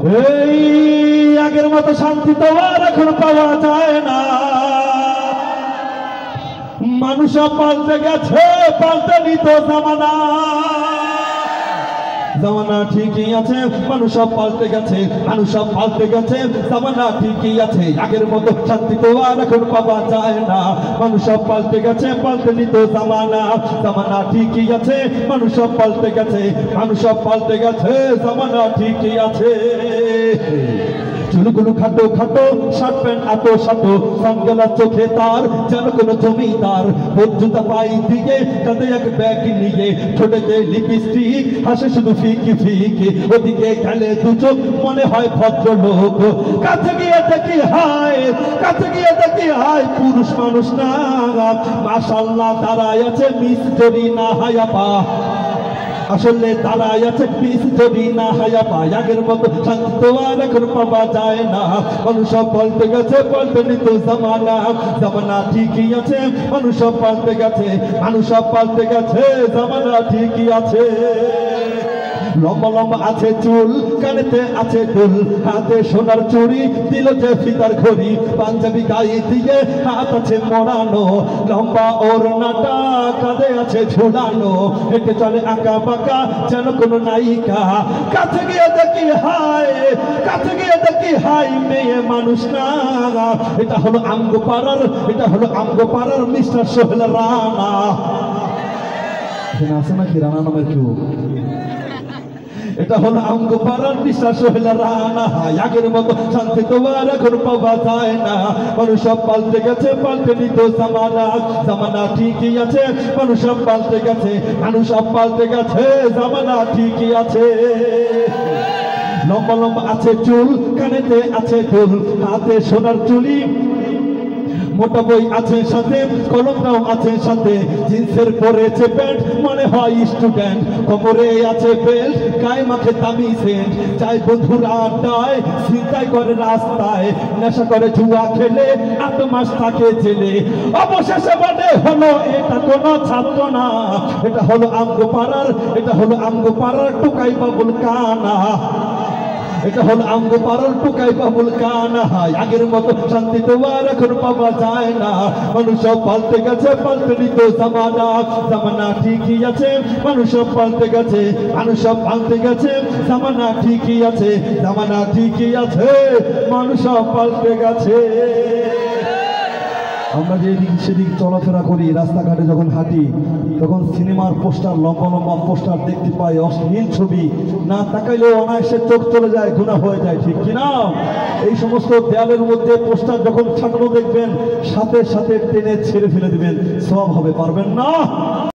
এই আগের মতো শান্তি তো আর এখন পাওয়া যায় না। মানুষ পাল্টে গেছে, পাল্টেনি তো জামানা। জামানা ঠিকই আছে, মানুষ পাল্টে গেছে, মানুষ পাল্টে গেছে, জামানা ঠিকই আছে। আগের মতো শান্তি তো আর এখন পাওয়া যায় না। মানুষ পাল্টে গেছে, পাল্টেনি তো জামানা। জামানা ঠিকই আছে, মানুষ পাল্টে গেছে, মানুষ পাল্টে গেছে, জামানা ঠিকই আছে। চুলগুলো খাটো খাটো, শার্ট প্যান্ট আটো সাটো, সানগ্লাস চোখে তার যেন কোনো জমিদার। জুতা পাই দিকে কাঁধে এক ব্যাগ নিয়ে, ঠোঁটেতে লিপস্টিক, হাসে শুধু ফিকি ফিকি। ওদিকে গেলে দু চোখ, মনে হয় ভদ্রলোক। কাছে গিয়ে দেখি হায়, কাছে গিয়ে দেখি হায়, পুরুষ মানুষ না। মাশাআল্লাহ দাঁড়ায় আছে মিস জরিনা হায়াপা। আসলে দাঁড়ায় আছে পিস যদি না হায়া পায়। আগের মতো শান্তি তো আর এখন পাওয়া যায় না। মানুষ পাল্টে গেছে, পাল্টেনি তো জামানা। জামানা ঠিকই আছে, মানুষ পাল্টে গেছে, মানুষ পাল্টে গেছে, জামানা ঠিকই আছে। লম্বা লম্বা আছে চুল, কানেতে আছে দুল, হাতে সোনার চুড়ি, দিল যে ফিতার ঘড়ি। পাঞ্জাবি গায়ে দিয়ে হাত আছে মোড়ানো, লম্বা ওড়নাটা কাঁধে আছে ঝুলানো। হেঁটে চলে আঁকা বাঁকা যেন কোনো নায়িকা। কাছে গিয়ে দেখি হায়, কাছে গিয়ে দেখি হাই, মেয়ে মানুষ না। এটা হলো আমগো পাড়ার, এটা হলো আমগো পাড়ার মিস্টার সোহেল রানা। এখানে আছে নাকি রানা নামের কেউ? এটা হলো আমগো পাড়ার মিস্টার সোহেল রানা। আগের মতো শান্তি তো আর এখন পাওয়া যায় না। মানুষ পাল্টে গেছে, পাল্টেনি তো জামানা। জামানা ঠিকই আছে, মানুষ পাল্টে গেছে, মানুষ পাল্টে গেছে, জামানা ঠিকই আছে। লম্বা লম্বা আছে চুল, কানেতে আছে দুল, হাতে সোনার চুড়ি, মোটা বই আছে সাথে, কলমটাও আছে সাথে। জিন্সের পরেছে প্যান্ট, মনে হয় স্টুডেন্ট। কোমরে আছে বেল্ট, গায়ে মাখে দামি সেন্ট। যায় বন্ধুর আড্ডায়, চিন্তাই করে রাস্তায়, নেশা করে জুয়া খেলে 8 মাস থাকে জেলে। অবশেষে বলে হলো এটা কোনো ছাত্র না। এটা হলো আমগো পাড়ার, এটা হলো আমগো পাড়ার টুকাই বাবুল কানা। এটা হলো আমগো পাড়ার টুকাই বাবুল কানা। আগের মতো শান্তি তো আর এখন পাওয়া যায় না। মানুষ পাল্টে গেছে, পাল্টেনি তো জামানা। জামানা ঠিকই আছে, মানুষ পাল্টে গেছে, মানুষ পাল্টে গেছে, জামানা ঠিকই আছে, জামানা ঠিকই আছে, মানুষ পাল্টে গেছে। আমরা যে এদিক সেদিক চলাফেরা করি, রাস্তাঘাটে যখন হাঁটি, তখন সিনেমার পোস্টার, লম্বা লম্বা পোস্টার দেখতে পাই, অশ্লীল ছবি। না তাকাইলেও অনায়াসে চোখ চলে যায়, গুনাহ হয়ে যায়, ঠিক কিনা? এই সমস্ত দেয়ালের মধ্যে পোস্টার যখন ছাটানো দেখবেন, সাথে সাথে টেনে ছেড়ে ফেলে দিবেন, সওয়াব হবে, পারবেন না?